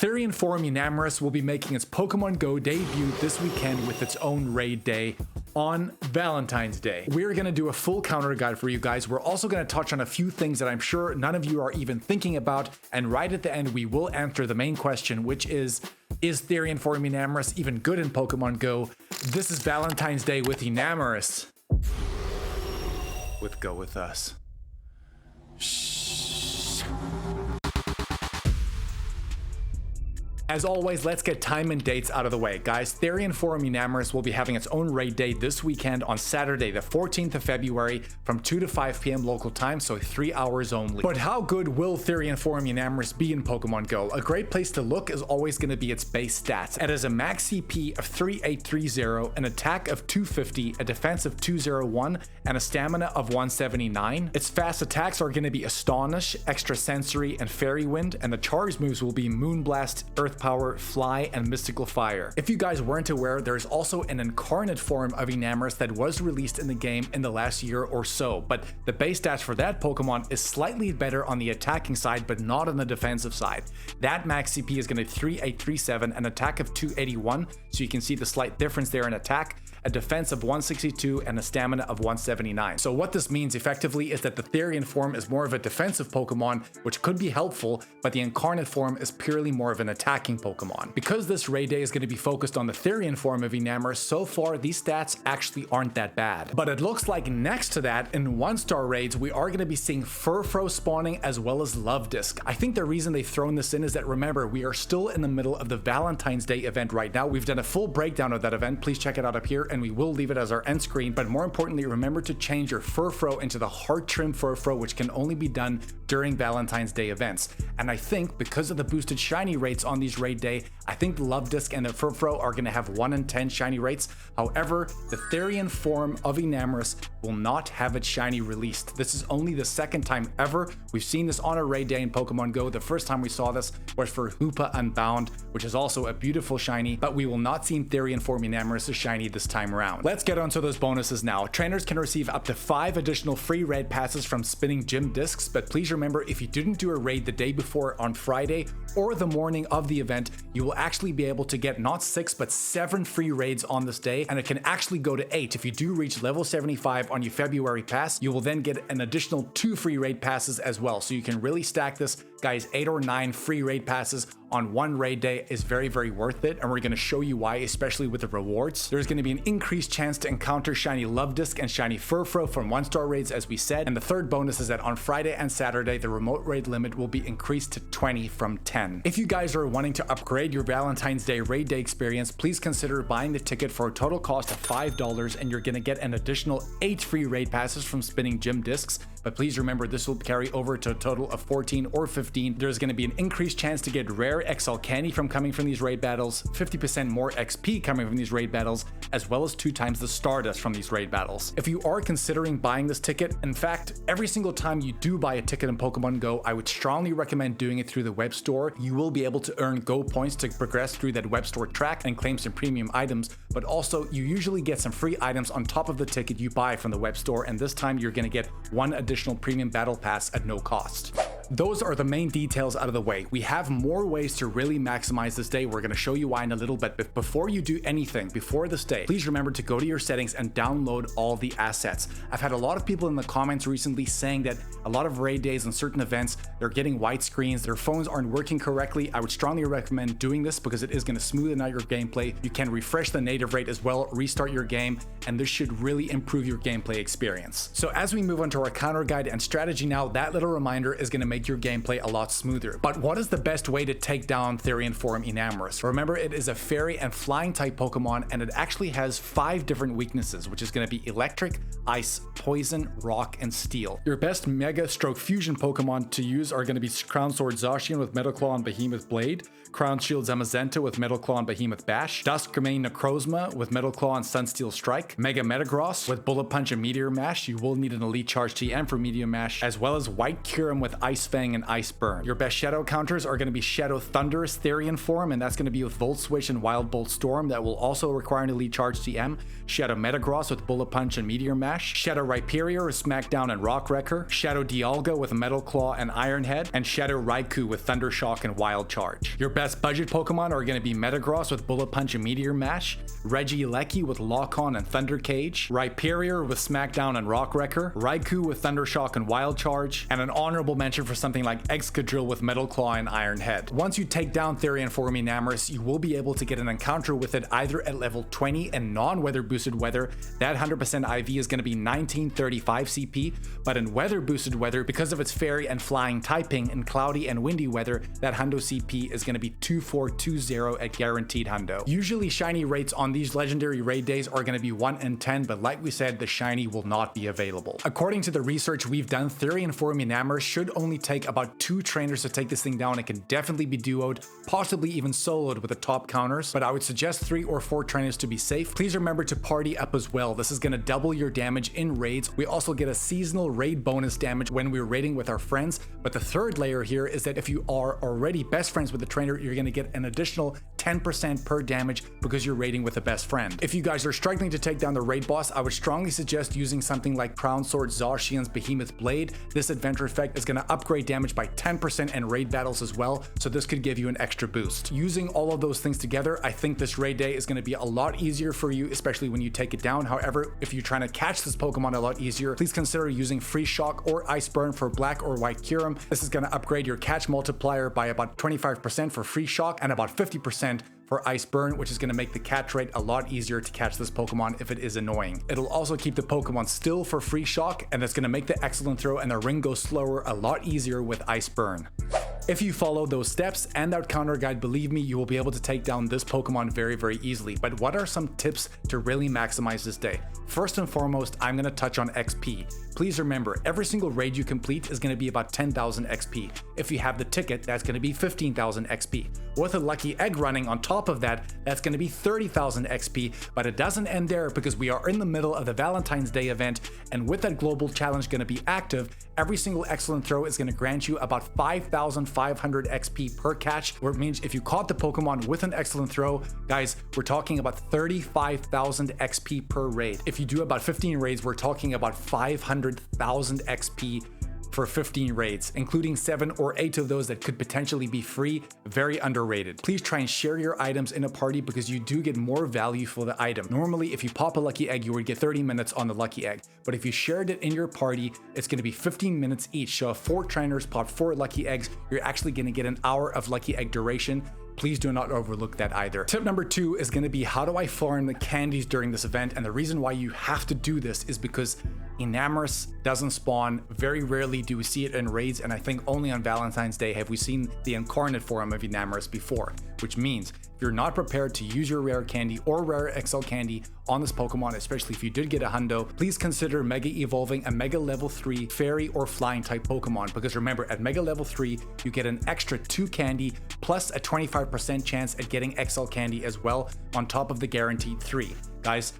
Therian Form Enamorus will be making its Pokemon GO debut this weekend with its own raid day on Valentine's Day. We're going to do a full counter guide for you guys. We're also going to touch on a few things that I'm sure none of you are even thinking about, and right at the end we will answer the main question, which is Therian Form Enamorus even good in Pokemon GO? This is Valentine's Day with Enamorus. With Go With Us. As always, let's get time and dates out of the way. Guys, Therian Form Enamorus will be having its own raid day this weekend on Saturday, the 14th of February from 2 to 5 p.m. local time, so 3 hours only. But how good will Therian Form Enamorus be in Pokemon GO? A great place to look is always going to be its base stats. It has a max CP of 3830, an attack of 250, a defense of 201, and a stamina of 179. Its fast attacks are going to be Astonish, Extra Sensory, and Fairy Wind, and the charge moves will be Moonblast, Earth Power, Fly, and Mystical Fire. If you guys weren't aware, there's also an incarnate form of Enamorus that was released in the game in the last year or so, but the base stats for that Pokemon is slightly better on the attacking side, but not on the defensive side. That max CP is going to be 3837, an attack of 281, so you can see the slight difference there in attack, a defense of 162, and a stamina of 179. So what this means effectively is that the Therian form is more of a defensive Pokemon, which could be helpful, but the incarnate form is purely more of an attacking Pokemon. Because this raid day is going to be focused on the Therian form of Enamorus, so far these stats actually aren't that bad. But it looks like next to that, in 1-star raids, we are going to be seeing Furfrou spawning as well as Love Disc. I think the reason they've thrown this in is that, remember, we are still in the middle of the Valentine's Day event right now. We've done a full breakdown of that event. Please check it out up here, and we will leave it as our end screen. But more importantly, remember to change your Furfrou into the Heart Trim Furfrou, which can only be done during Valentine's Day events. And I think because of the boosted shiny rates on these raid day, I think the Love Disc and the Furfrou are going to have 1 in 10 shiny rates. However, the Therian form of Enamorus will not have its shiny released. This is only the second time ever we've seen this on a raid day in Pokemon GO. The first time we saw this was for Hoopa Unbound, which is also a beautiful shiny, but we will not see Therian form Enamorus shiny this time around. Let's get onto those bonuses now. Trainers can receive up to 5 additional free raid passes from spinning gym discs, but please remember, if you didn't do a raid the day before on Friday or the morning of the event, you will actually be able to get not 6 but 7 free raids on this day, and it can actually go to 8. If you do reach level 75 on your February pass, you will then get an additional 2 free raid passes as well. So you can really stack this. Guys, 8 or 9 free raid passes on one raid day is very, very worth it, and we're going to show you why, especially with the rewards. There's going to be an increased chance to encounter shiny Love Disc and shiny Furfrou from 1-star raids, as we said, and the third bonus is that on Friday and Saturday the remote raid limit will be increased to 20 from 10. If you guys are wanting to upgrade your Valentine's Day raid day experience, please consider buying the ticket for a total cost of $5, and you're going to get an additional 8 free raid passes from spinning gym discs. But please remember, this will carry over to a total of 14 or 15. There's going to be an increased chance to get rare XL candy from coming from these raid battles, 50% more XP coming from these raid battles, as well as 2 times the Stardust from these raid battles. If you are considering buying this ticket, in fact, every single time you do buy a ticket in Pokemon GO, I would strongly recommend doing it through the web store. You will be able to earn Go points to progress through that web store track and claim some premium items, but also you usually get some free items on top of the ticket you buy from the web store, and this time you're going to get 1 additional premium battle pass at no cost. Those are the main details out of the way. We have more ways to really maximize this day. We're going to show you why in a little bit, but before you do anything before this day, please remember to go to your settings and download all the assets. I've had a lot of people in the comments recently saying that a lot of raid days and certain events, they're getting white screens, their phones aren't working correctly. I would strongly recommend doing this because it is going to smoothen out your gameplay. You can refresh the native rate as well, restart your game, and this should really improve your gameplay experience. So as we move on to our counter guide and strategy now, that little reminder is going to make your gameplay a lot smoother. But what is the best way to take down Therian form Enamorus? Remember, it is a fairy and flying type Pokemon, and it actually has 5 different weaknesses, which is going to be electric, ice, poison, rock, and steel. Your best Mega Stroke Fusion Pokemon to use are going to be Crown Sword Zacian with Metal Claw and Behemoth Blade, Crown Shield Zamazenta with Metal Claw and Behemoth Bash, Duskmane Necrozma with Metal Claw and Sunsteel Strike, Mega Metagross with Bullet Punch and Meteor Mash. You will need an Elite Charge TM for Meteor Mash, as well as White Kyurem with Ice Fang, and Ice Burn. Your best shadow counters are going to be Shadow Thunderous Therian form, and that's going to be with Volt Switch and Wild Bolt Storm. That will also require an Elite Charge TM. Shadow Metagross with Bullet Punch and Meteor Mash. Shadow Rhyperior with Smackdown and Rock Wrecker. Shadow Dialga with Metal Claw and Iron Head. And Shadow Raikou with Thunder Shock and Wild Charge. Your best budget Pokemon are going to be Metagross with Bullet Punch and Meteor Mash. Regieleki with Lock-On and Thunder Cage. Rhyperior with Smackdown and Rock Wrecker. Raikou with Thunder Shock and Wild Charge. And an honorable mention for something like Excadrill with Metal Claw and Iron Head. Once you take down Therian Form Enamorus, you will be able to get an encounter with it either at level 20 and non-weather boosted weather. That 100% IV is going to be 1935 CP, but in weather boosted weather, because of its fairy and flying typing, in cloudy and windy weather, that hundo CP is going to be 2420 at guaranteed hundo. Usually shiny rates on these legendary raid days are going to be 1 in 10, but like we said, the shiny will not be available. According to the research we've done, Therian Form Enamorus should only take about 2 trainers to take this thing down. It can definitely be duoed, possibly even soloed with the top counters, but I would suggest 3 or 4 trainers to be safe. Please remember to party up as well. This is going to double your damage in raids. We also get a seasonal raid bonus damage when we're raiding with our friends, but the third layer here is that if you are already best friends with the trainer, you're going to get an additional 10% per damage because you're raiding with a best friend. If you guys are struggling to take down the raid boss, I would strongly suggest using something like Crown Sword Zacian's Behemoth Blade. This adventure effect is going to upgrade damage by 10% in raid battles as well, so this could give you an extra boost. Using all of those things together, I think this raid day is going to be a lot easier for you, especially when you take it down. However, if you're trying to catch this Pokemon a lot easier, please consider using Freeze Shock or Ice Burn for Black or White Kyurem. This is going to upgrade your catch multiplier by about 25% for Freeze Shock and about 50% for Ice Burn, which is going to make the catch rate a lot easier to catch this Pokemon if it is annoying. It'll also keep the Pokemon still for Freeze Shock, and it's going to make the Excellent Throw and the Ring go slower a lot easier with Ice Burn. If you follow those steps and that counter guide, believe me, you will be able to take down this Pokemon very, very easily. But what are some tips to really maximize this day? First and foremost, I'm going to touch on XP. Please remember, every single raid you complete is going to be about 10,000 XP. If you have the ticket, that's going to be 15,000 XP. With a lucky egg running on top of that, that's going to be 30,000 XP, but it doesn't end there because we are in the middle of the Valentine's Day event, and with that global challenge going to be active, every single excellent throw is going to grant you about 5,500 XP per catch, which means if you caught the Pokemon with an excellent throw, guys, we're talking about 35,000 XP per raid. If you do about 15 raids, we're talking about 500,000 XP for 15 raids, including 7 or 8 of those that could potentially be free. Very underrated. Please try and share your items in a party because you do get more value for the item. Normally, if you pop a lucky egg, you would get 30 minutes on the lucky egg, but if you shared it in your party, it's going to be 15 minutes each. So if 4 trainers pop 4 lucky eggs, you're actually going to get an hour of lucky egg duration. Please do not overlook that either. Tip number 2 is going to be, how do I farm the candies during this event? And the reason why you have to do this is because Enamorus doesn't spawn. Very rarely do we see it in raids, and I think only on Valentine's Day have we seen the incarnate form of Enamorus before, which means if you're not prepared to use your rare candy or rare XL candy on this Pokemon, especially if you did get a hundo, please consider Mega Evolving a Mega Level 3 Fairy or Flying type Pokemon, because remember, at Mega Level 3, you get an extra 2 candy plus a 25% chance at getting XL candy as well, on top of the guaranteed 3. Guys,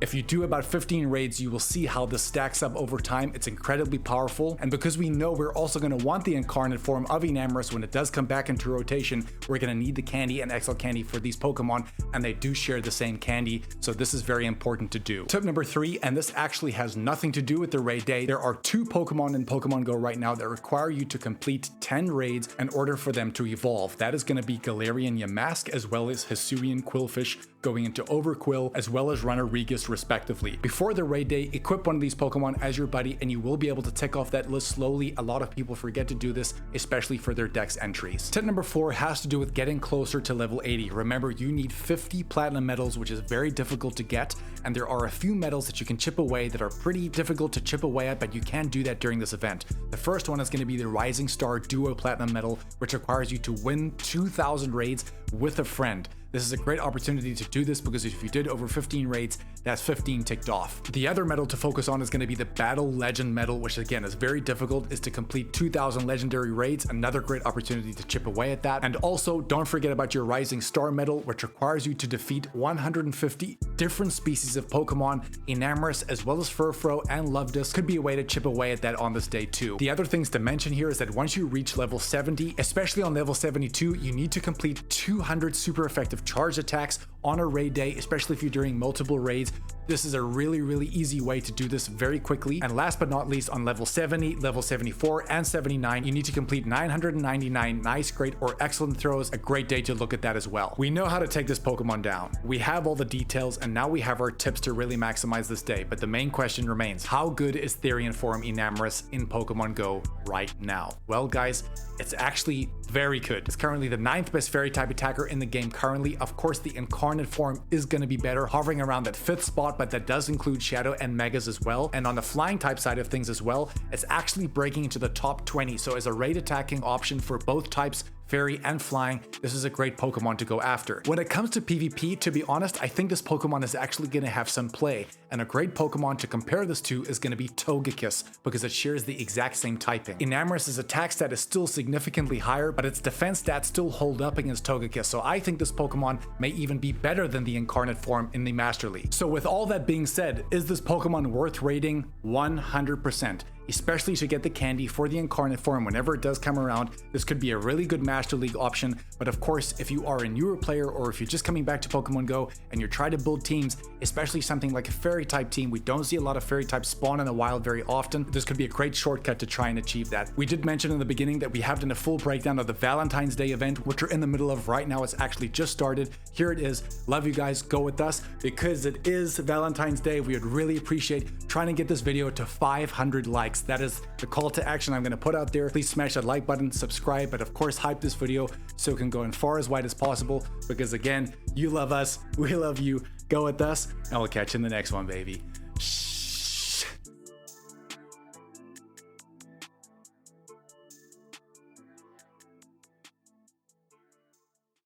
if you do about 15 raids, you will see how this stacks up over time. It's incredibly powerful, and because we know we're also going to want the incarnate form of Enamorus when it does come back into rotation, we're going to need the candy and XL candy for these Pokemon, and they do share the same candy, so this is very important to do. Tip number 3, and this actually has nothing to do with the raid day. There are 2 Pokemon in Pokemon GO right now that require you to complete 10 raids in order for them to evolve. That is going to be Galarian Yamask as well as Hisuian Quillfish going into Overquill, as well as Runner Regis respectively. Before the raid day, equip one of these Pokemon as your buddy and you will be able to tick off that list slowly. A lot of people forget to do this, especially for their dex entries. Tip number 4 has to do with getting closer to level 80. Remember, you need 50 platinum medals, which is very difficult to get, and there are a few medals that you can chip away that are pretty difficult to chip away at, but you can do that during this event. The first one is going to be the Rising Star Duo Platinum Medal, which requires you to win 2,000 raids with a friend. this is a great opportunity to do this because if you did over 15 raids, that's 15 ticked off. The other medal to focus on is going to be the Battle Legend medal, which again is very difficult, is to complete 2,000 legendary raids, another great opportunity to chip away at that. And also don't forget about your Rising Star medal, which requires you to defeat 150 different species of Pokemon. Enamorus as well as Furfrou and Lovedust could be a way to chip away at that on this day too. The other things to mention here is that once you reach level 70, especially on level 72, you need to complete 200 super effective charge attacks on a raid day, especially if you're doing multiple raids. This is a really easy way to do this very quickly. And last but not least, on level 70, level 74, and 79, you need to complete 999 nice, great, or excellent throws. A great day to look at that as well. We know how to take this Pokemon down. We have all the details, and now we have our tips to really maximize this day. But the main question remains, how good is Therian Form Enamorus in Pokemon Go right now? Well, guys, it's actually very good. It's currently the 9th best fairy type attacker in the game currently. Of course, the incarnate form is going to be better, hovering around that 5th spot, but that does include Shadow and Megas as well. And on the flying type side of things as well, it's actually breaking into the top 20. So as a raid attacking option for both types, fairy and flying, this is a great Pokemon to go after. When it comes to PvP, to be honest, I think this Pokemon is actually going to have some play, and a great Pokemon to compare this to is going to be Togekiss because it shares the exact same typing. Enamorus' attack stat is still significantly higher, but its defense stats still hold up against Togekiss, so I think this Pokemon may even be better than the incarnate form in the Master League. So with all that being said, is this Pokemon worth raiding? 100%. Especially to get the candy for the incarnate form whenever it does come around. This could be a really good Master League option, but of course, if you are a newer player or if you're just coming back to Pokemon Go and you're trying to build teams, especially something like a fairy type team, we don't see a lot of fairy types spawn in the wild very often. This could be a great shortcut to try and achieve that. We did mention in the beginning that we have done a full breakdown of the Valentine's Day event, which we're in the middle of right now. It's actually just started. Here it is. Love you guys. Go with us because it is Valentine's Day. We would really appreciate trying to get this video to 500 likes. That is the call to action I'm going to put out there. Please smash that like button, subscribe, but of course hype this video so it can go in far as wide as possible because again, you love us, we love you. Go with us, and we'll catch you in the next one, baby.